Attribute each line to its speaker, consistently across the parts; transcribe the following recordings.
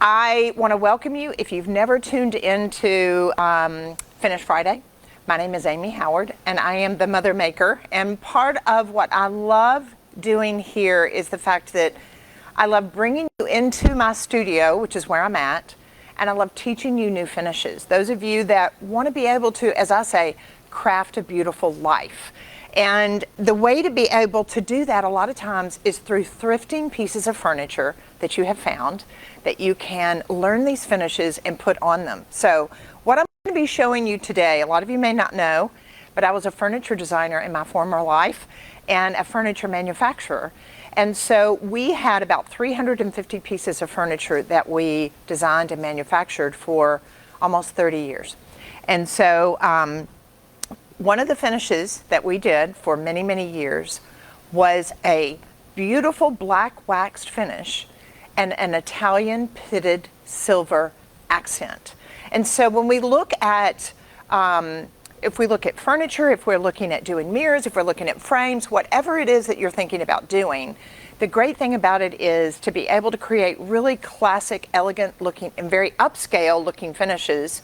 Speaker 1: I want to welcome you. If you've never tuned into Finish Friday, my name is Amy Howard and I am the Mother Maker. And part of what I love doing here is the fact that I love bringing you into my studio, which is where I'm at, and I love teaching you new finishes. Those of you that want to be able to, as I say, craft a beautiful life. And the way to be able to do that a lot of times is through thrifting pieces of furniture that you have found that you can learn these finishes and put on them. So what I'm going to be showing you today, a lot of you may not know, but I was a furniture designer in my former life and a furniture manufacturer. And so we had about 350 pieces of furniture that we designed and manufactured for almost 30 years. And so one of the finishes that we did for many, many years was a beautiful black waxed finish and an Italian pitted silver accent. And so when we look at, if we look at furniture, if we're looking at doing mirrors, if we're looking at frames, whatever it is that you're thinking about doing, the great thing about it is to be able to create really classic, elegant looking and very upscale looking finishes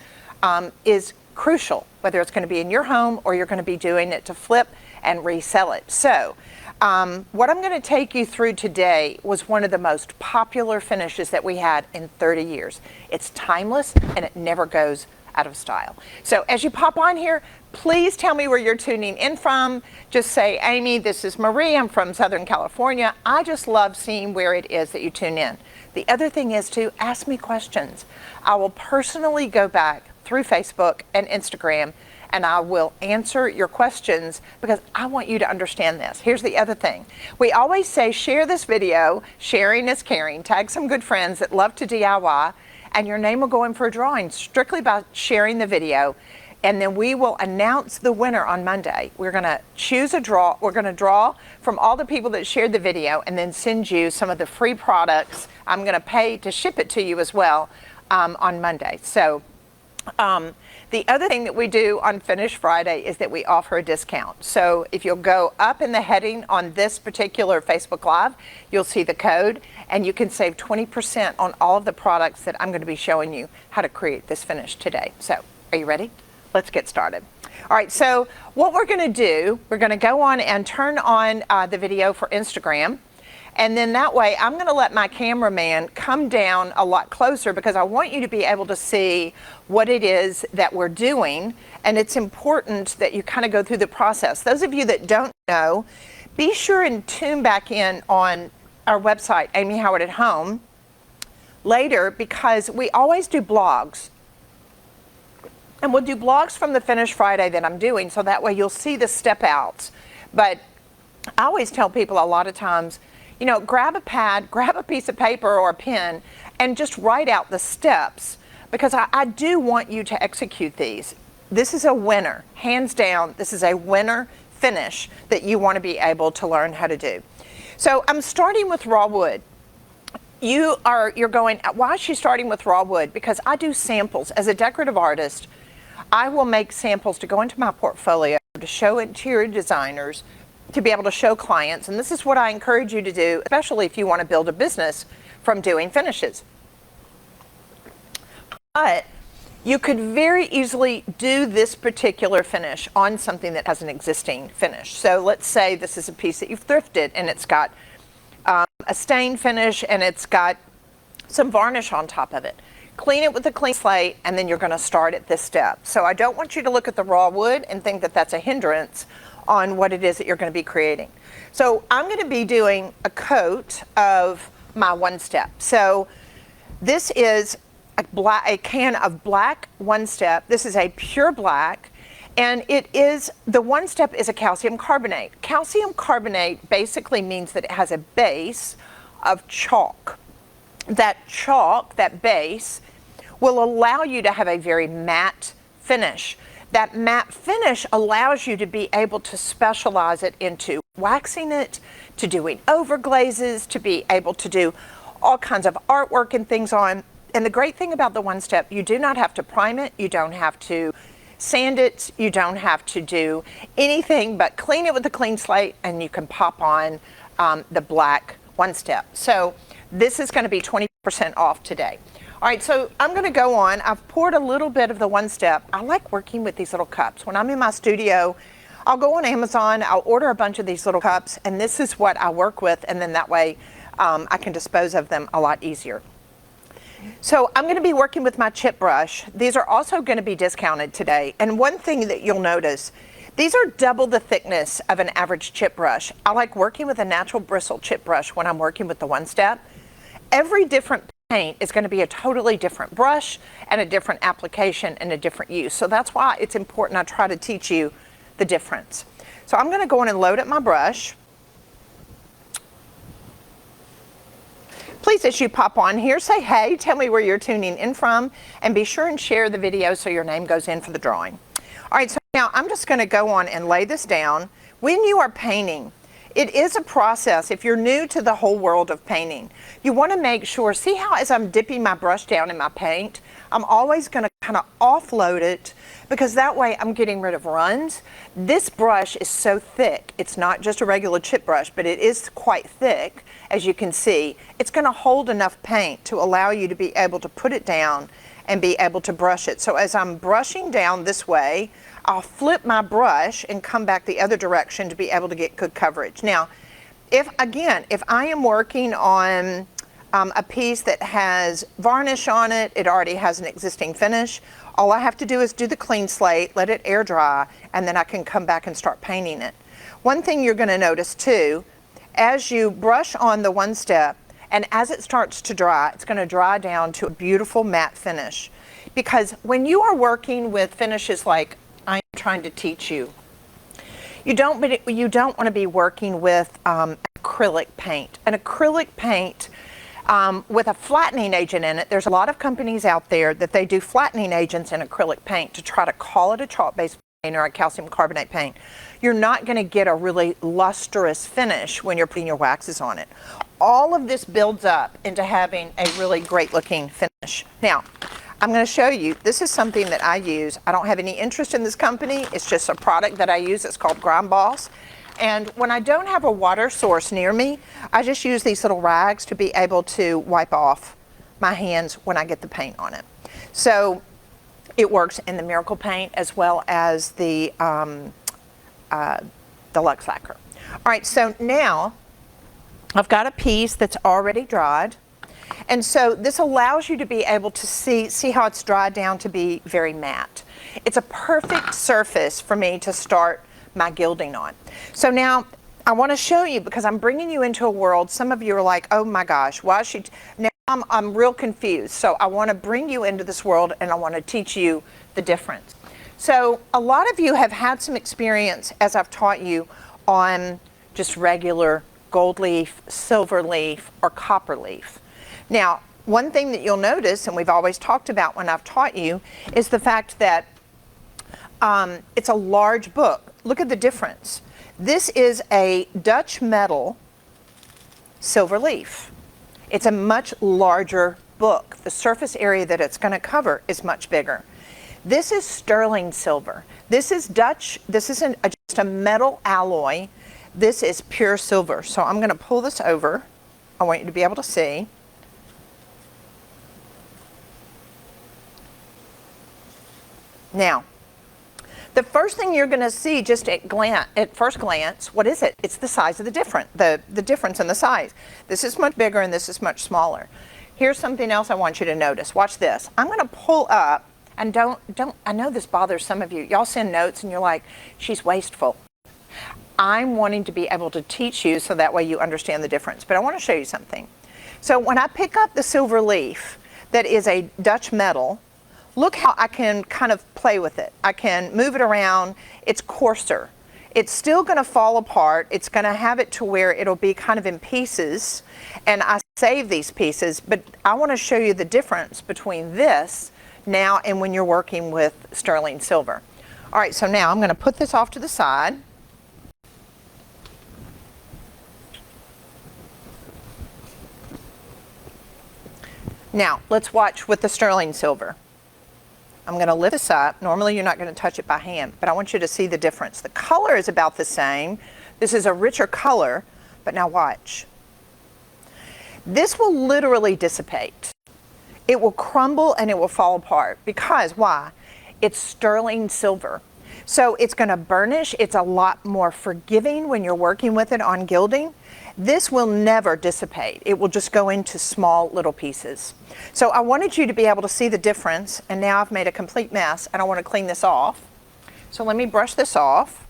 Speaker 1: is crucial, whether it's going to be in your home or you're going to be doing it to flip and resell it. So what I'm going to take you through today was one of the most popular finishes that we had in 30 years. It's timeless and it never goes out of style. So as you pop on here, please tell me where you're tuning in from. Just say, Amy, this is Marie. I'm from Southern California. I just love seeing where it is that you tune in. The other thing is to ask me questions. I will personally go back through Facebook and Instagram and I will answer your questions because I want you to understand this. Here's the other thing. We always say share this video, sharing is caring, tag some good friends that love to DIY, and your name will go in for a drawing strictly by sharing the video. And then we will announce the winner on Monday. We're gonna choose a draw. We're gonna draw from all the people that shared the video and then send you some of the free products. I'm gonna pay to ship it to you as well on Monday. So the other thing that we do on Finish Friday is that we offer a discount. So if you'll go up in the heading on this particular Facebook Live, you'll see the code and you can save 20% on all of the products that I'm going to be showing you how to create this finish today. So are you ready? Let's get started. All right, so what we're going to do, we're going to go on and turn on the video for Instagram. And then that way, I'm going to let my cameraman come down a lot closer because I want you to be able to see what it is that we're doing. And it's important that you kind of go through the process. Those of you that don't know, be sure and tune back in on our website, Amy Howard at Home, later because we always do blogs. And we'll do blogs from the Finish Friday that I'm doing, so that way you'll see the step outs. But I always tell people a lot of times, you know, grab a pad, grab a piece of paper or a pen, and just write out the steps because I do want you to execute these. This is a winner, hands down. This is a winner finish that you want to be able to learn how to do. So I'm starting with raw wood. You're going, why is she starting with raw wood? Because I do samples. As a decorative artist, I will make samples to go into my portfolio to show interior designers, to be able to show clients. And this is what I encourage you to do, especially if you want to build a business from doing finishes. But you could very easily do this particular finish on something that has an existing finish. So let's say this is a piece that you've thrifted and it's got a stain finish and it's got some varnish on top of it. Clean it with a clean slate and then you're going to start at this step. So I don't want you to look at the raw wood and think that that's a hindrance on what it is that you're going to be creating. So I'm going to be doing a coat of my one step. So this is a can of black one step. This is a pure black, and the one step is a calcium carbonate. Calcium carbonate basically means that it has a base of chalk. That chalk, that base, will allow you to have a very matte finish. That matte finish allows you to be able to specialize it into waxing it, to doing overglazes, to be able to do all kinds of artwork and things on. And the great thing about the one step, you do not have to prime it, you don't have to sand it, you don't have to do anything but clean it with a clean slate and you can pop on the black one step. So this is going to be 20% off today. All right, so I'm going to go on. I've poured a little bit of the one step. I like working with these little cups. When I'm in my studio, I'll go on Amazon, I'll order a bunch of these little cups, and this is what I work with, and then that way I can dispose of them a lot easier. So I'm going to be working with my chip brush. These are also going to be discounted today. And one thing that you'll notice, these are double the thickness of an average chip brush. I like working with a natural bristle chip brush when I'm working with the one step. Every different paint is going to be a totally different brush and a different application and a different use. So that's why it's important I try to teach you the difference. So I'm going to go in and load up my brush. Please, as you pop on here, say hey, tell me where you're tuning in from, and be sure and share the video so your name goes in for the drawing. All right, so now I'm just going to go on and lay this down. When you are painting, it is a process. If you're new to the whole world of painting, you want to make sure, see how as I'm dipping my brush down in my paint, I'm always going to kind of offload it, because that way I'm getting rid of runs. This brush is so thick. It's not just a regular chip brush, but it is quite thick, as you can see. It's going to hold enough paint to allow you to be able to put it down and be able to brush it. So as I'm brushing down this way, I'll flip my brush and come back the other direction to be able to get good coverage. Now, if I am working on a piece that has varnish on it, it already has an existing finish, all I have to do is do the clean slate, let it air dry, and then I can come back and start painting it. One thing you're going to notice too, as you brush on the one step, and as it starts to dry, it's going to dry down to a beautiful matte finish. Because when you are working with finishes like I'm trying to teach you, you don't want to be working with acrylic paint. An acrylic paint with a flattening agent in it, there's a lot of companies out there that they do flattening agents in acrylic paint to try to call it a chalk-based paint or a calcium carbonate paint. You're not going to get a really lustrous finish when you're putting your waxes on it. All of this builds up into having a really great looking finish. Now, I'm going to show you, this is something that I use. I don't have any interest in this company. It's just a product that I use. It's called Grime Boss. And when I don't have a water source near me, I just use these little rags to be able to wipe off my hands when I get the paint on it. So it works in the Miracle Paint as well as the Lux Lacquer. All right, so now I've got a piece that's already dried. And so this allows you to be able to see how it's dried down to be very matte. It's a perfect surface for me to start my gilding on. So now I want to show you, because I'm bringing you into a world, some of you are like, oh my gosh, why is she, now I'm real confused. So I want to bring you into this world and I want to teach you the difference. So a lot of you have had some experience, as I've taught you, on just regular gold leaf, silver leaf, or copper leaf. Now, one thing that you'll notice, and we've always talked about when I've taught you, is the fact that it's a large book. Look at the difference. This is a Dutch metal silver leaf. It's a much larger book. The surface area that it's going to cover is much bigger. This is sterling silver. This is Dutch. This isn't just a metal alloy. This is pure silver. So I'm going to pull this over. I want you to be able to see. Now, the first thing you're going to see just at first glance, what is it? It's the size of the difference in the size. This is much bigger and this is much smaller. Here's something else I want you to notice. Watch this. I'm going to pull up, and I know this bothers some of you. Y'all send notes and you're like, she's wasteful. I'm wanting to be able to teach you so that way you understand the difference. But I want to show you something. So when I pick up the silver leaf that is a Dutch metal, look how I can kind of play with it. I can move it around. It's coarser. It's still going to fall apart. It's going to have it to where it'll be kind of in pieces. And I save these pieces, but I want to show you the difference between this now and when you're working with sterling silver. All right, so now I'm going to put this off to the side. Now, let's watch with the sterling silver. I'm going to lift this up. Normally you're not going to touch it by hand, but I want you to see the difference. The color is about the same. This is a richer color, but now watch. This will literally dissipate. it will crumble and it will fall apart. Because why? It's sterling silver. So it's going to burnish. It's a lot more forgiving when you're working with it on gilding. This will never dissipate. It will just go into small little pieces. So I wanted you to be able to see the difference, and now I've made a complete mess and I want to clean this off. So let me brush this off.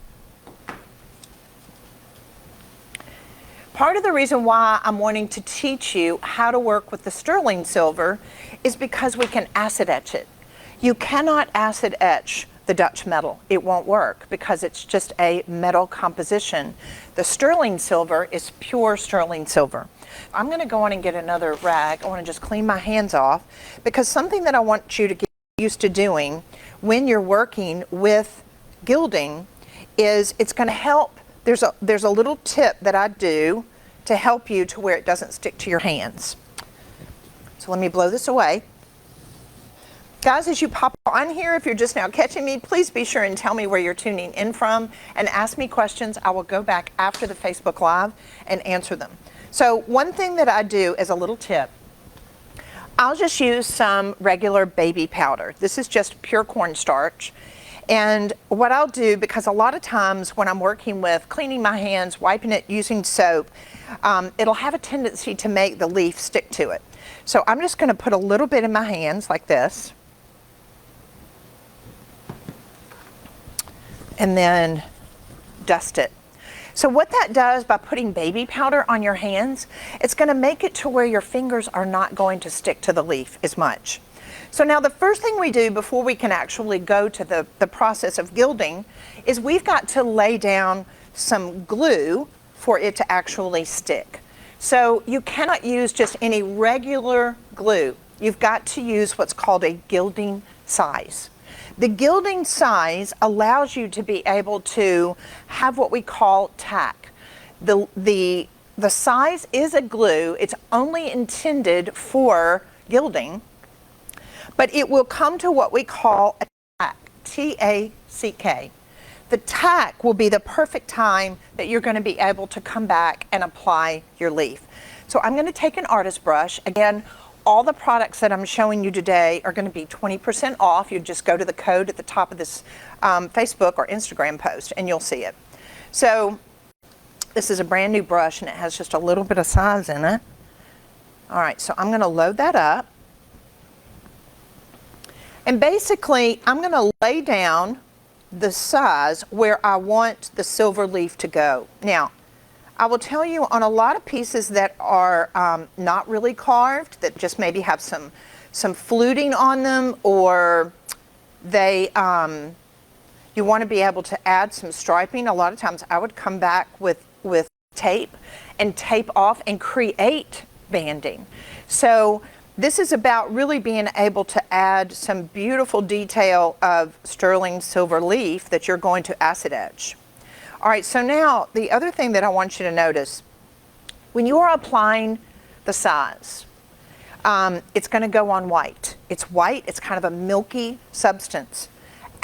Speaker 1: Part of the reason why I'm wanting to teach you how to work with the sterling silver is because we can acid etch it. You cannot acid etch the Dutch metal. It won't work because it's just a metal composition. The sterling silver is pure sterling silver. I'm going to go on and get another rag. I want to just clean my hands off, because something that I want you to get used to doing when you're working with gilding is it's going to help. There's a little tip that I do to help you to where it doesn't stick to your hands. So let me blow this away. Guys, as you pop on here, if you're just now catching me, please be sure and tell me where you're tuning in from and ask me questions. I will go back after the Facebook Live and answer them. So one thing that I do as a little tip, I'll just use some regular baby powder. This is just pure cornstarch. And what I'll do, because a lot of times when I'm working with cleaning my hands, wiping it, using soap, it'll have a tendency to make the leaf stick to it. So I'm just going to put a little bit in my hands like this. And then dust it. So what that does by putting baby powder on your hands, it's going to make it to where your fingers are not going to stick to the leaf as much. So now the first thing we do before we can actually go to the process of gilding is we've got to lay down some glue for it to actually stick. So you cannot use just any regular glue. You've got to use what's called a gilding size. The gilding size allows you to be able to have what we call tack. The size is a glue. It's only intended for gilding, but it will come to what we call a tack, T-A-C-K. The tack will be the perfect time that you're going to be able to come back and apply your leaf. So I'm going to take an artist brush. Again, all the products that I'm showing you today are going to be 20% off. You just go to the code at the top of this Facebook or Instagram post and you'll see it. So this is a brand new brush and it has just a little bit of size in it. All right, so I'm going to load that up. And basically, I'm going to lay down the size where I want the silver leaf to go. Now, I will tell you on a lot of pieces that are not really carved, that just maybe have some fluting on them, or they you want to be able to add some striping. A lot of times I would come back with tape and tape off and create banding. So this is about really being able to add some beautiful detail of sterling silver leaf that you're going to acid etch. All right, so now the other thing that I want you to notice, when you are applying the size, it's going to go on white. It's white, it's kind of a milky substance.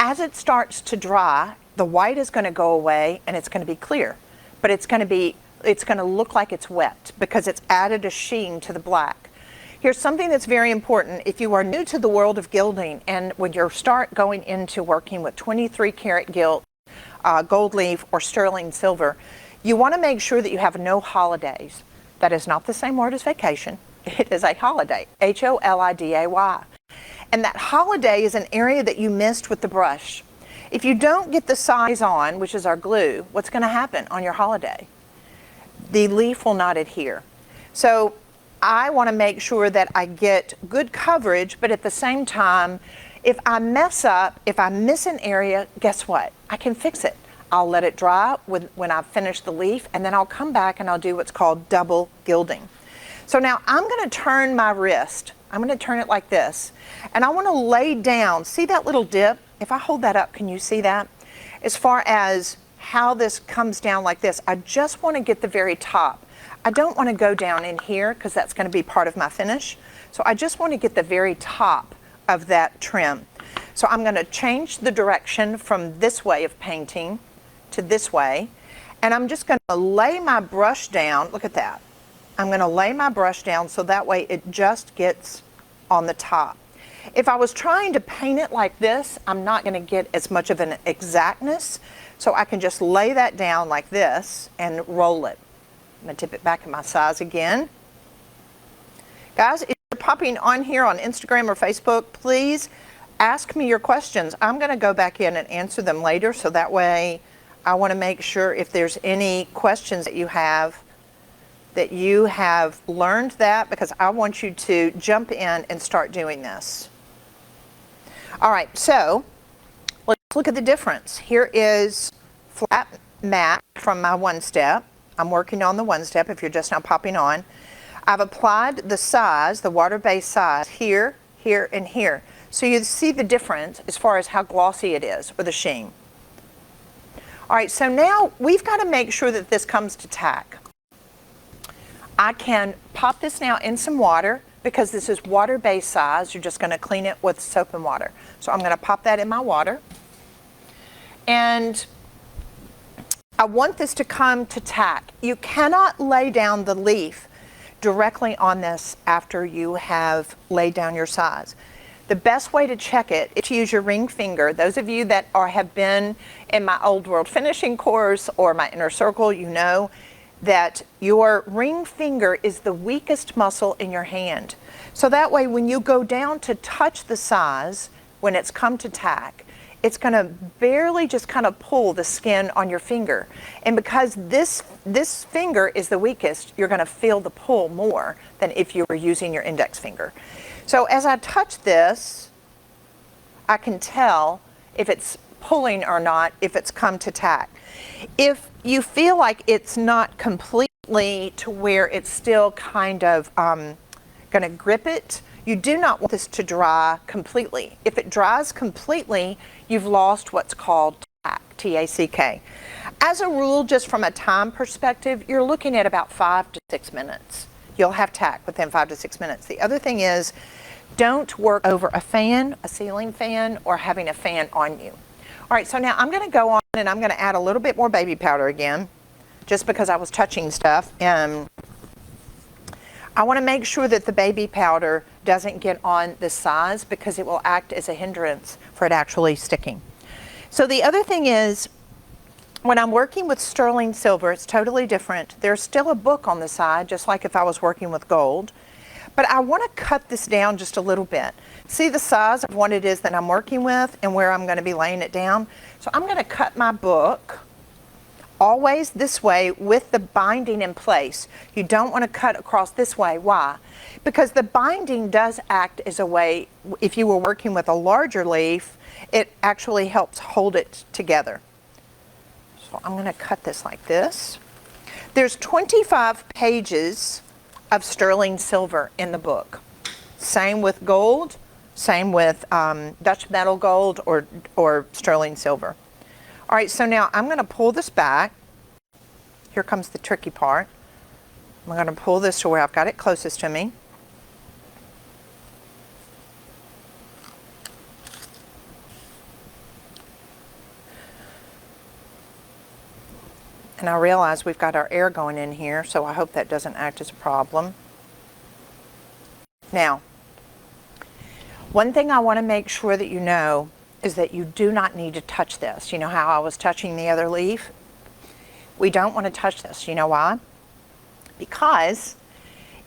Speaker 1: As it starts to dry, the white is going to go away and it's going to be clear, but it's going to look like it's wet because it's added a sheen to the black. Here's something that's very important. If you are new to the world of gilding and when you start going into working with 23 karat gilt, gold leaf or sterling silver, you want to make sure that you have no holidays. That is not the same word as vacation. It is a holiday, H-O-L-I-D-A-Y. And that holiday is an area that you missed with the brush. If you don't get the size on, which is our glue, what's going to happen on your holiday? The leaf will not adhere. So I want to make sure that I get good coverage, but at the same time, if I mess up, if I miss an area, guess what? I can fix it. I'll let it dry when I've finished the leaf, and then I'll come back and I'll do what's called double gilding. So now I'm going to turn my wrist. I'm going to turn it like this, and I want to lay down. See that little dip? If I hold that up, can you see that? As far as how this comes down like this, I just want to get the very top. I don't want to go down in here because that's going to be part of my finish. So I just want to get the very top of that trim. So I'm going to change the direction from this way of painting to this way, and I'm just going to lay my brush down. Look at that. I'm going to lay my brush down so that way it just gets on the top. If I was trying to paint it like this, I'm not going to get as much of an exactness, so I can just lay that down like this and roll it. I'm going to tip it back in my size again. Guys, if you're popping on here on Instagram or Facebook, please ask me your questions. I'm going to go back in and answer them later, so that way I want to make sure if there's any questions that you have learned that, because I want you to jump in and start doing this. All right, so let's look at the difference. Here is flat mat from my one step. I'm working on the one step if you're just now popping on. I've applied the size, the water-based size, here, here, and here. So you see the difference as far as how glossy it is, or the sheen. All right, so now we've got to make sure that this comes to tack. I can pop this now in some water, because this is water-based size. You're just going to clean it with soap and water. So I'm going to pop that in my water. And I want this to come to tack. You cannot lay down the leaf directly on this after you have laid down your size. The best way to check it is to use your ring finger. Those of you that have been in my Old World Finishing course or my Inner Circle, you know that your ring finger is the weakest muscle in your hand. So that way when you go down to touch the size, when it's come to tack, it's going to barely just kind of pull the skin on your finger. And because this finger is the weakest, you're going to feel the pull more than if you were using your index finger. So as I touch this, I can tell if it's pulling or not, if it's come to tack. If you feel like it's not completely to where it's still kind of going to grip it, you do not want this to dry completely. If it dries completely, you've lost what's called tack, T-A-C-K. As a rule, just from a time perspective, you're looking at about 5 to 6 minutes. You'll have tack within 5 to 6 minutes. The other thing is, don't work over a fan, a ceiling fan, or having a fan on you. All right, so now I'm going to go on and I'm going to add a little bit more baby powder again, just because I was touching stuff. And I want to make sure that the baby powder doesn't get on the size, because it will act as a hindrance for it actually sticking. So the other thing is, when I'm working with sterling silver, it's totally different. There's still a book on the side, just like if I was working with gold. But I want to cut this down just a little bit. See the size of what it is that I'm working with and where I'm going to be laying it down. So I'm going to cut my book always this way with the binding in place. You don't want to cut across this way. Why? Because the binding does act as a way, if you were working with a larger leaf, it actually helps hold it together. So I'm going to cut this like this. There's 25 pages of sterling silver in the book. Same with gold, same with Dutch metal gold or sterling silver. All right, so now I'm going to pull this back. Here comes the tricky part. I'm going to pull this to where I've got it closest to me. And I realize we've got our air going in here, so I hope that doesn't act as a problem. Now, one thing I want to make sure that you know is that you do not need to touch this. You know how I was touching the other leaf? We don't want to touch this. You know why? Because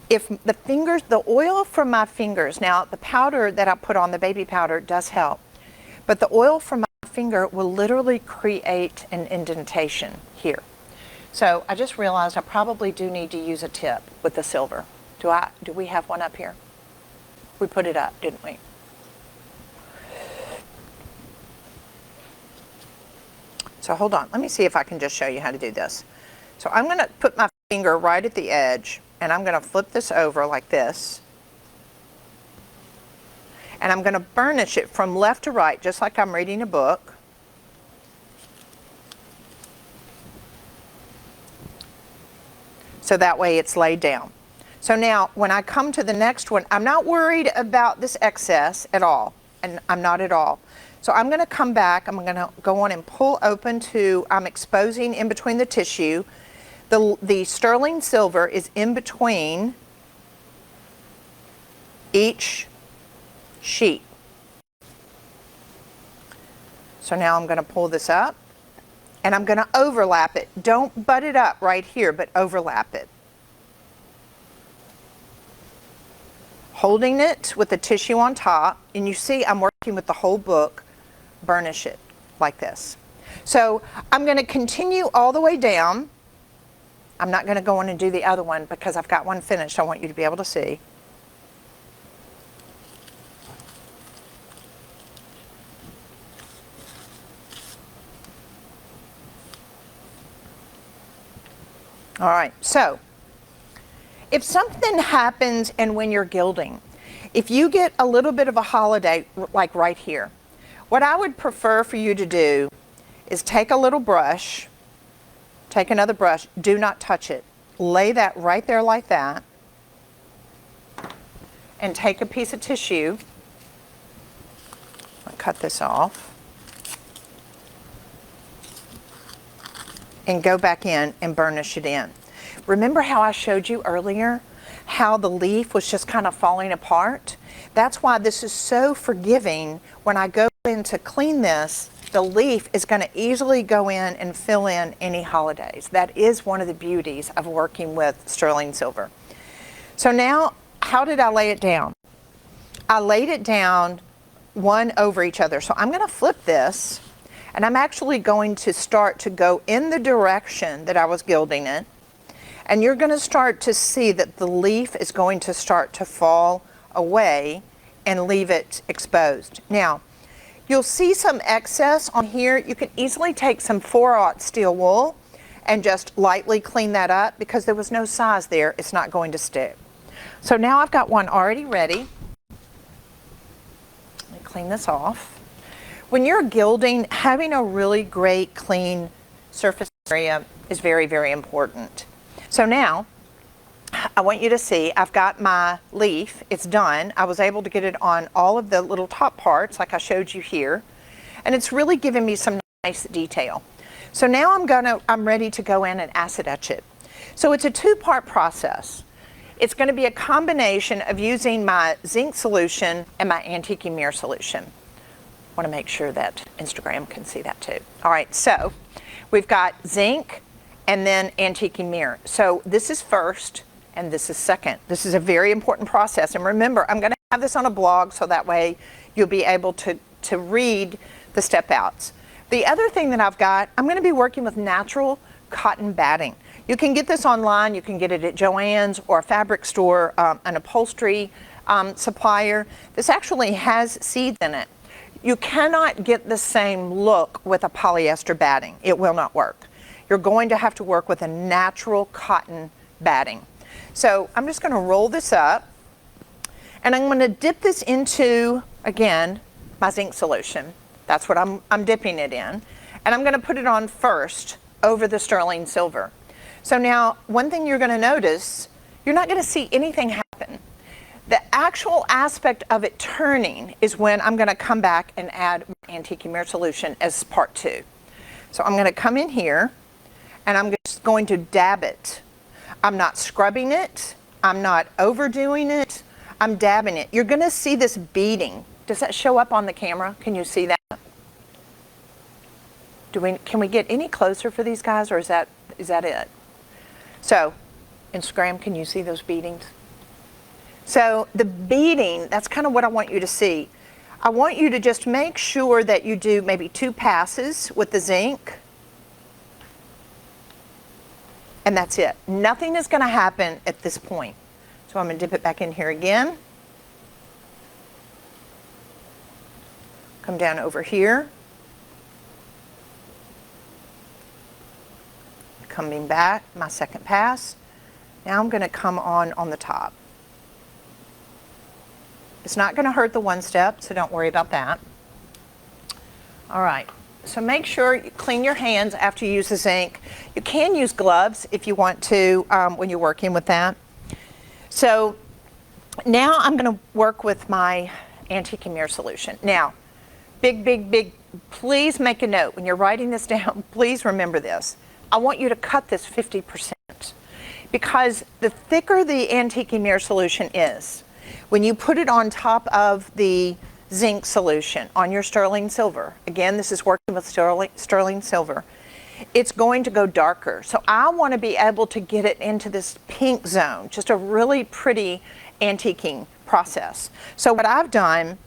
Speaker 1: if the fingers, the oil from my fingers, now the powder that I put on, the baby powder, does help, but the oil from my finger will literally create an indentation here. So I just realized I probably do need to use a tip with the silver. Do we have one up here? We put it up, didn't we? So hold on, let me see if I can just show you how to do this. So I'm going to put my finger right at the edge, and I'm going to flip this over like this. And I'm going to burnish it from left to right, just like I'm reading a book. So that way it's laid down. So now when I come to the next one, I'm not worried about this excess at all, and I'm not at all. So I'm going to come back, I'm going to go on and pull open to, I'm exposing in between the tissue. The sterling silver is in between each sheet. So now I'm going to pull this up and I'm going to overlap it. Don't butt it up right here, but overlap it. Holding it with the tissue on top, and you see I'm working with the whole book, burnish it like this. So I'm going to continue all the way down. I'm not going to go on and do the other one because I've got one finished. I want you to be able to see. All right, so if something happens and when you're gilding, if you get a little bit of a holiday like right here, what I would prefer for you to do is take a little brush, take another brush, do not touch it. Lay that right there like that, and take a piece of tissue. I'll cut this off. And go back in and burnish it in. Remember how I showed you earlier how the leaf was just kind of falling apart? That's why this is so forgiving. When I go in to clean this, the leaf is going to easily go in and fill in any holidays. That is one of the beauties of working with sterling silver. So now, how did I lay it down? I laid it down one over each other. So I'm going to flip this. And I'm actually going to start to go in the direction that I was gilding it. And you're going to start to see that the leaf is going to start to fall away and leave it exposed. Now, you'll see some excess on here. You can easily take some 4/0 steel wool and just lightly clean that up because there was no size there. It's not going to stick. So now I've got one already ready. Let me clean this off. When you're gilding, having a really great clean surface area is very, very important. So now, I want you to see, I've got my leaf, it's done. I was able to get it on all of the little top parts like I showed you here. And it's really giving me some nice detail. So now I'm ready to go in and acid etch it. So it's a two-part process. It's going to be a combination of using my zinc solution and my antique mirror solution. Want to make sure that Instagram can see that too. All right, so we've got zinc and then antique mirror. So this is first and this is second. This is a very important process. And remember, I'm going to have this on a blog so that way you'll be able to read the step outs. The other thing that I've got, I'm going to be working with natural cotton batting. You can get this online. You can get it at Joann's or a fabric store, an upholstery supplier. This actually has seeds in it. You cannot get the same look with a polyester batting. It will not work. You're going to have to work with a natural cotton batting. So I'm just going to roll this up and I'm going to dip this into, again, my zinc solution. That's what I'm dipping it in. And I'm going to put it on first over the sterling silver. So now one thing you're going to notice, you're not going to see anything happen. The actual aspect of it turning is when I'm going to come back and add my antique mirror solution as part 2. So I'm going to come in here and I'm just going to dab it. I'm not scrubbing it. I'm not overdoing it. I'm dabbing it. You're going to see this beading. Does that show up on the camera? Can you see that? Can we get any closer for these guys, or is that it? So, Instagram, can you see those beadings? So the beading, that's kind of what I want you to see. I want you to just make sure that you do maybe 2 passes with the zinc. And that's it. Nothing is going to happen at this point. So I'm going to dip it back in here again. Come down over here. Coming back, my second pass. Now I'm going to come on the top. It's not going to hurt the one step, so don't worry about that. All right, so make sure you clean your hands after you use the zinc. You can use gloves if you want to when you're working with that. So now I'm going to work with my antique mirror solution. Now, big, please make a note. When you're writing this down, please remember this. I want you to cut this 50% because the thicker the antique mirror solution is, When you put it on top of the zinc solution on your sterling silver, again, this is working with sterling silver, it's going to go darker. So I want to be able to get it into this pink zone, just a really pretty antiquing process. So what I've done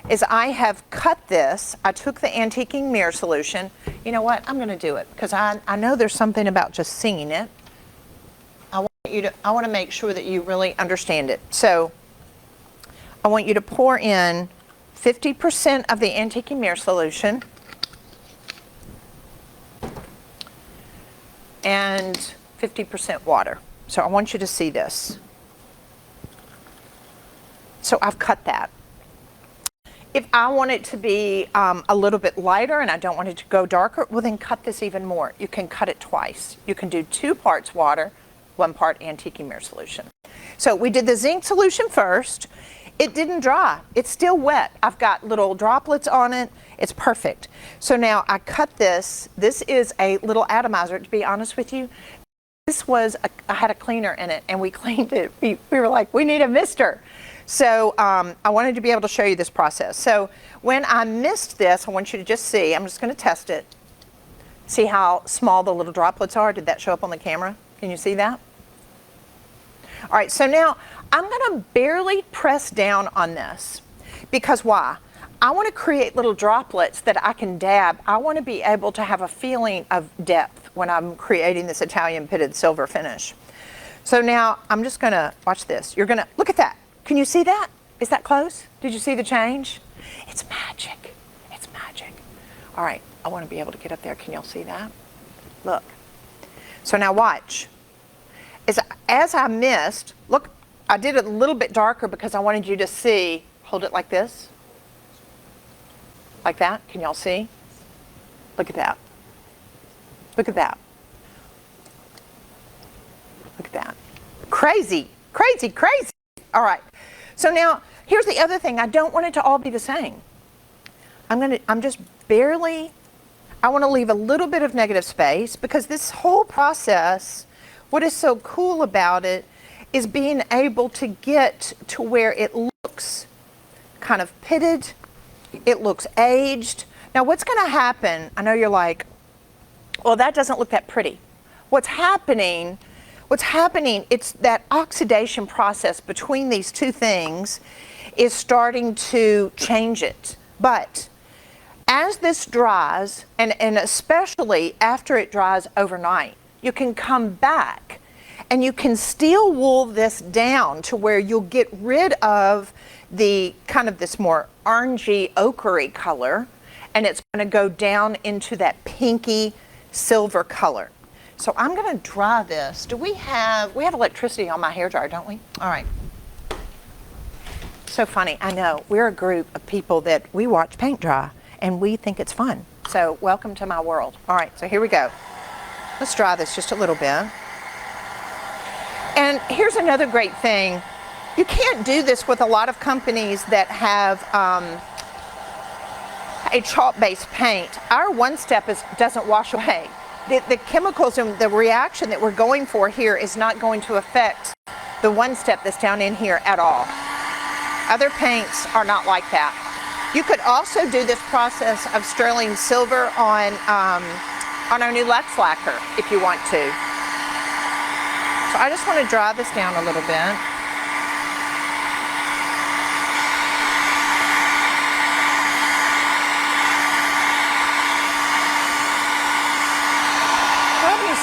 Speaker 1: is I have cut this. I took the antiquing mirror solution. You know what? I'm going to do it because I know there's something about just seeing it. I want to make sure that you really understand it. So I want you to pour in 50% of the antiquing mirror solution and 50% water. So I want you to see this. So I've cut that. If I want it to be a little bit lighter and I don't want it to go darker, well then cut this even more. You can cut it twice. You can do 2 parts water, 1 part antique mirror solution. So we did the zinc solution first. It didn't dry. It's still wet. I've got little droplets on it. It's perfect. So now I cut this. This is a little atomizer, to be honest with you. This was, I had a cleaner in it and we cleaned it. We were like, we need a mister. So I wanted to be able to show you this process. So when I mist this, I want you to just see, I'm just going to test it. See how small the little droplets are? Did that show up on the camera? Can you see that? All right, so now I'm going to barely press down on this because why? I want to create little droplets that I can dab. I want to be able to have a feeling of depth when I'm creating this Italian pitted silver finish. So now I'm just going to, watch this. You're going to, look at that. Can you see that? Is that close? Did you see the change? It's magic. It's magic. All right, I want to be able to get up there. Can y'all see that? Look. So now watch. As I mist, look, I did it a little bit darker because I wanted you to see, hold it like this. Like that. Can y'all see? Look at that. Look at that. Look at that. Crazy, crazy, crazy. All right. So now, here's the other thing. I don't want it to all be the same. I'm just barely, I want to leave a little bit of negative space because this whole process, what is so cool about it is being able to get to where it looks kind of pitted, it looks aged. Now what's going to happen, I know you're like, well, that doesn't look that pretty. What's happening, it's that oxidation process between these two things is starting to change it. But as this dries, and especially after it dries overnight, you can come back and you can steel wool this down to where you'll get rid of the kind of this more orangey ochre color, and it's going to go down into that pinky silver color. So I'm going to dry this. We have electricity on my hairdryer, don't we? All right. So funny. I know. We're a group of people that we watch paint dry and we think it's fun. So welcome to my world. All right. So here we go. Let's dry this just a little bit. And here's another great thing. You can't do this with a lot of companies that have a chalk-based paint. Our one-step doesn't wash away. The chemicals and the reaction that we're going for here is not going to affect the one-step that's down in here at all. Other paints are not like that. You could also do this process of sterling silver on our new Lux lacquer if you want to. So I just want to dry this down a little bit.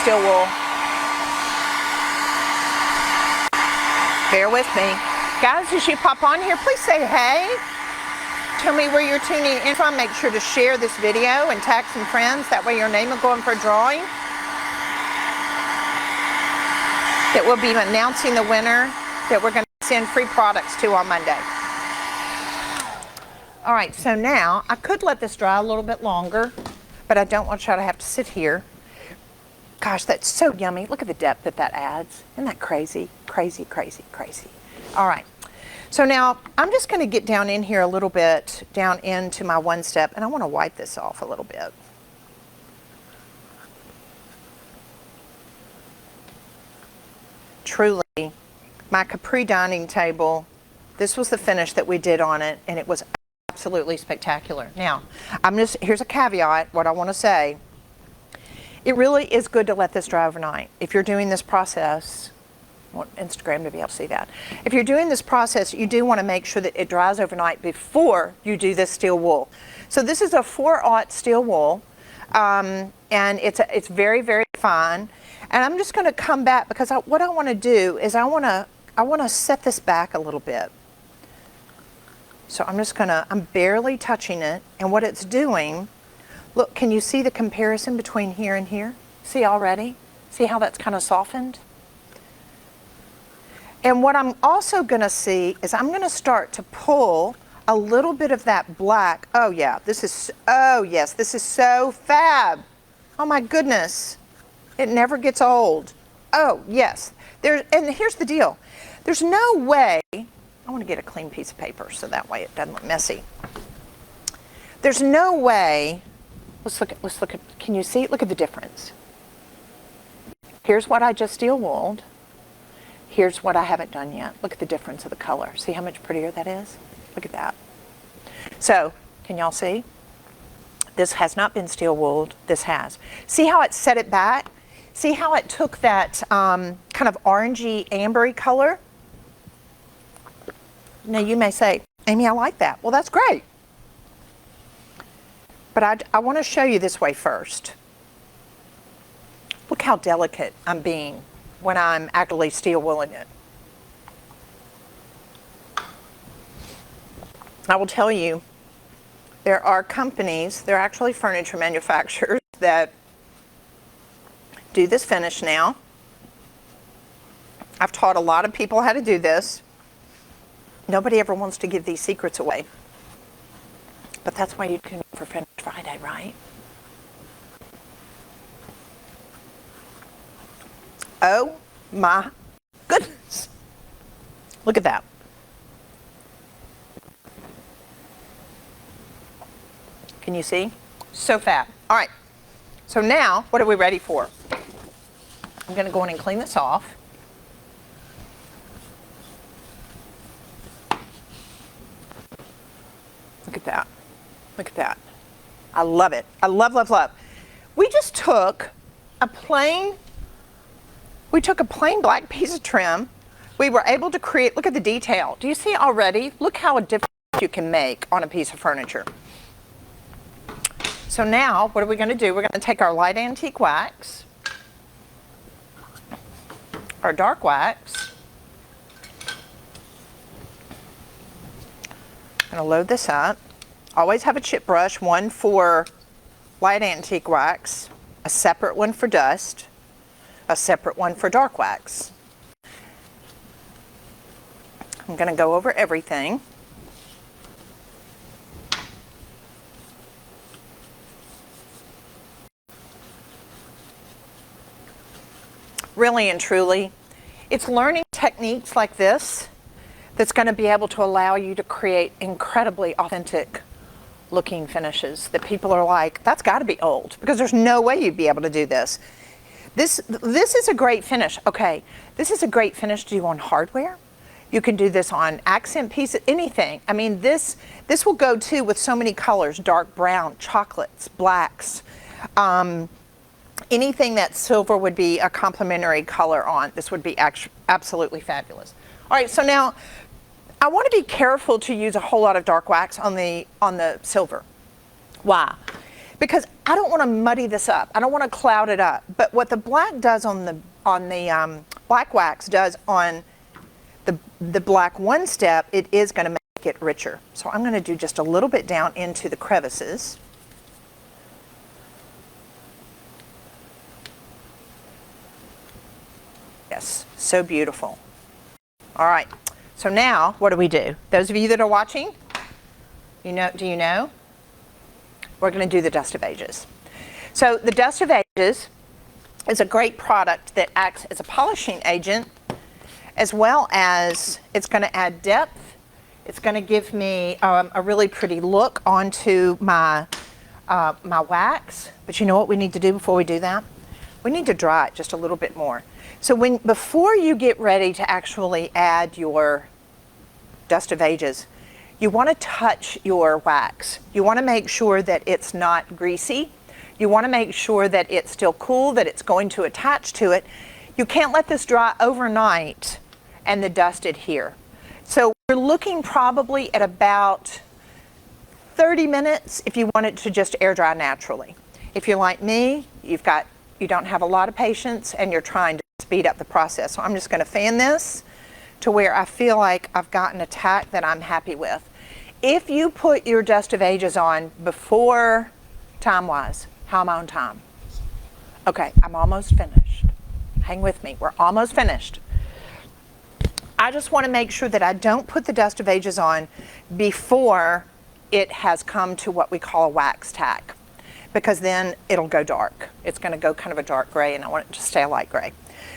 Speaker 1: Steel wool. Bear with me. Guys, as you pop on here, please say hey. Tell me where you're tuning in from. Make sure to share this video and tag some friends. That way your name will go in for a drawing. That we'll be announcing the winner that we're going to send free products to on Monday. All right, so now I could let this dry a little bit longer, but I don't want y'all to have to sit here. Gosh, that's so yummy. Look at the depth that adds. Isn't that crazy? Crazy, crazy, crazy. All right. So now I'm just going to get down in here a little bit, down into my one step, and I want to wipe this off a little bit. Truly, my Capri dining table This was the finish that we did on it, and it was absolutely spectacular. Now, here's a caveat, what I want to say. It really is good to let this dry overnight. If you're doing this process, I want Instagram to be able to see that. If you're doing this process, you do want to make sure that it dries overnight before you do this steel wool. So this is a 4/0 steel wool, and it's very, very fine. And I'm just going to come back because what I want to do is I want to set this back a little bit. So I'm barely touching it, and what it's doing, look, can you see the comparison between here and here? See already? See how that's kind of softened? And what I'm also going to see is I'm going to start to pull a little bit of that black. Oh yeah, oh yes, this is so fab. Oh my goodness. It never gets old. Oh yes. And here's the deal. There's no way, I want to get a clean piece of paper so that way it doesn't look messy. There's no way, let's look at, can you see? Look at the difference. Here's what I just steel wooled. Here's what I haven't done yet. Look at the difference of the color. See how much prettier that is? Look at that. So, can y'all see? This has not been steel wooled. This has. See how it set it back? See how it took that kind of orangey, ambery color? Now you may say, Amy, I like that. Well, that's great. But I want to show you this way first. Look how delicate I'm being when I'm actually steel wooling it. I will tell you, there are companies, they're actually furniture manufacturers that do this finish now. I've taught a lot of people how to do this. Nobody ever wants to give these secrets away. But that's why you can go for Finish Friday, right? Oh my goodness. Look at that. Can you see? So fab. All right. So now, what are we ready for? I'm going to go in and clean this off. Look at that. Look at that. I love it. I love, love, love. We just took a plain black piece of trim. We were able to create, look at the detail. Do you see already? Look how a difference you can make on a piece of furniture. So now, what are we going to do? We're going to take our light antique wax, our dark wax. I'm going to load this up. Always have a chip brush, one for light antique wax, a separate one for dust, a separate one for dark wax. I'm going to go over everything. Really and truly, it's learning techniques like this that's going to be able to allow you to create incredibly authentic looking finishes that people are like, that's got to be old, because there's no way you'd be able to do this. This is a great finish. Okay, this is a great finish to do on hardware. You can do this on accent pieces, anything. I mean, this will go too with so many colors, dark brown, chocolates, blacks. Anything that silver would be a complementary color on, this would be absolutely fabulous. All right, so now I want to be careful to use a whole lot of dark wax on the silver. Why? Because I don't want to muddy this up. I don't want to cloud it up. But what the black does on the black wax does on the black one step, it is going to make it richer. So I'm going to do just a little bit down into the crevices. Yes, so beautiful. All right, so now what do we do? Those of you that are watching, do you know? We're going to do the Dust of Ages. So the Dust of Ages is a great product that acts as a polishing agent, as well as it's going to add depth. It's going to give me a really pretty look onto my wax. But you know what we need to do before we do that? We need to dry it just a little bit more. So before you get ready to actually add your dust of ages, you want to touch your wax. You want to make sure that it's not greasy. You want to make sure that it's still cool, that it's going to attach to it. You can't let this dry overnight and the dust adhere. So we're looking probably at about 30 minutes if you want it to just air dry naturally. If you're like me, you don't have a lot of patience and you're trying to speed up the process. So I'm just going to fan this to where I feel like I've gotten a tack that I'm happy with. If you put your dust of ages on before time-wise, how am I on time? Okay, I'm almost finished. Hang with me, we're almost finished. I just want to make sure that I don't put the dust of ages on before it has come to what we call a wax tack, because then it'll go dark. It's going to go kind of a dark gray, and I want it to stay a light gray.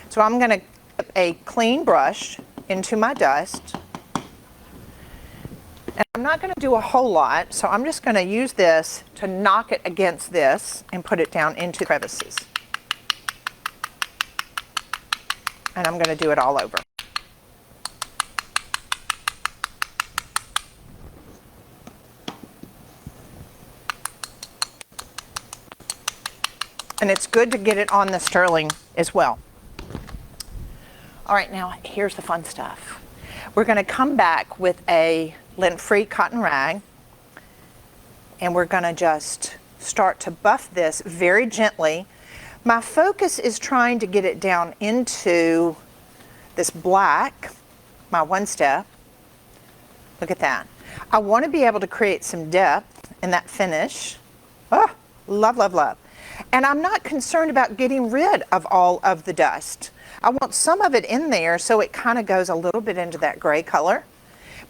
Speaker 1: So I'm going to put a clean brush into my dust. And I'm not going to do a whole lot, so I'm just going to use this to knock it against this and put it down into crevices. And I'm going to do it all over. And it's good to get it on the sterling as well. All right, now here's the fun stuff. We're going to come back with a lint-free cotton rag, and we're going to just start to buff this very gently. My focus is trying to get it down into this black, my one step. Look at that. I want to be able to create some depth in that finish. Oh, love, love, love. And I'm not concerned about getting rid of all of the dust. I want some of it in there so it kind of goes a little bit into that gray color.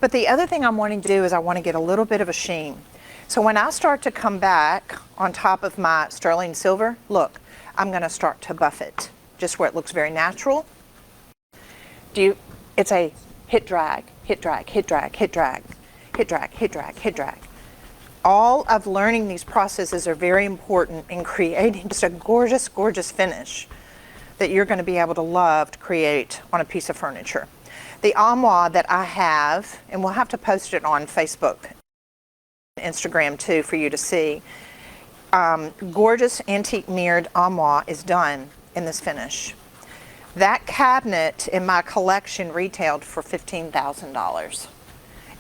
Speaker 1: But the other thing I'm wanting to do is I want to get a little bit of a sheen. So when I start to come back on top of my sterling silver, look, I'm going to start to buff it just where it looks very natural. It's a hit drag, hit drag, hit drag, hit drag, hit drag, hit drag, hit drag. All of learning these processes are very important in creating just a gorgeous, gorgeous finish that you're going to be able to love to create on a piece of furniture. The armoire that I have, and we'll have to post it on Facebook, Instagram too for you to see, gorgeous antique mirrored armoire is done in this finish. That cabinet in my collection retailed for $15,000.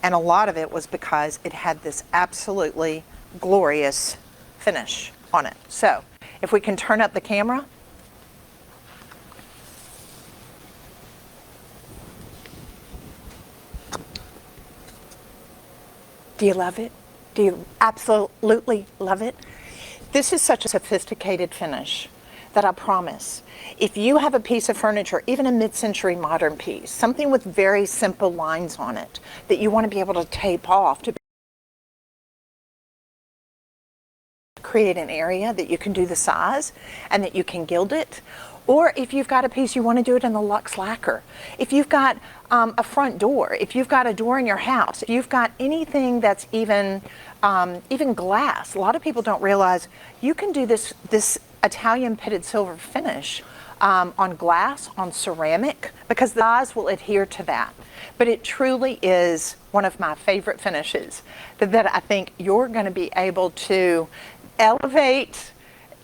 Speaker 1: And a lot of it was because it had this absolutely glorious finish on it. So if we can turn up the camera. Do you love it? Do you absolutely love it? This is such a sophisticated finish that I promise, if you have a piece of furniture, even a mid-century modern piece, something with very simple lines on it that you want to be able to tape off to create an area that you can do the size and that you can gild it. Or if you've got a piece, you want to do it in the luxe lacquer. If you've got a front door, if you've got a door in your house, if you've got anything that's even glass. A lot of people don't realize you can do this Italian pitted silver finish on glass, on ceramic, because the eyes will adhere to that. But it truly is one of my favorite finishes that I think you're going to be able to elevate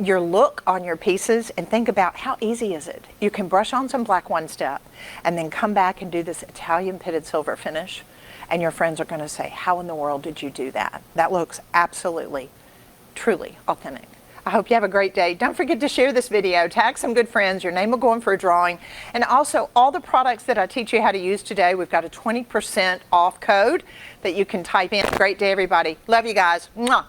Speaker 1: your look on your pieces. And think about how easy is it. You can brush on some black one step and then come back and do this Italian pitted silver finish, and your friends are going to say, how in the world did you do that? That looks absolutely, truly authentic. I hope you have a great day. Don't forget to share this video, tag some good friends, your name will go in for a drawing. And also all the products that I teach you how to use today, we've got a 20% off code that you can type in. Great day, everybody. Love you guys. Mwah.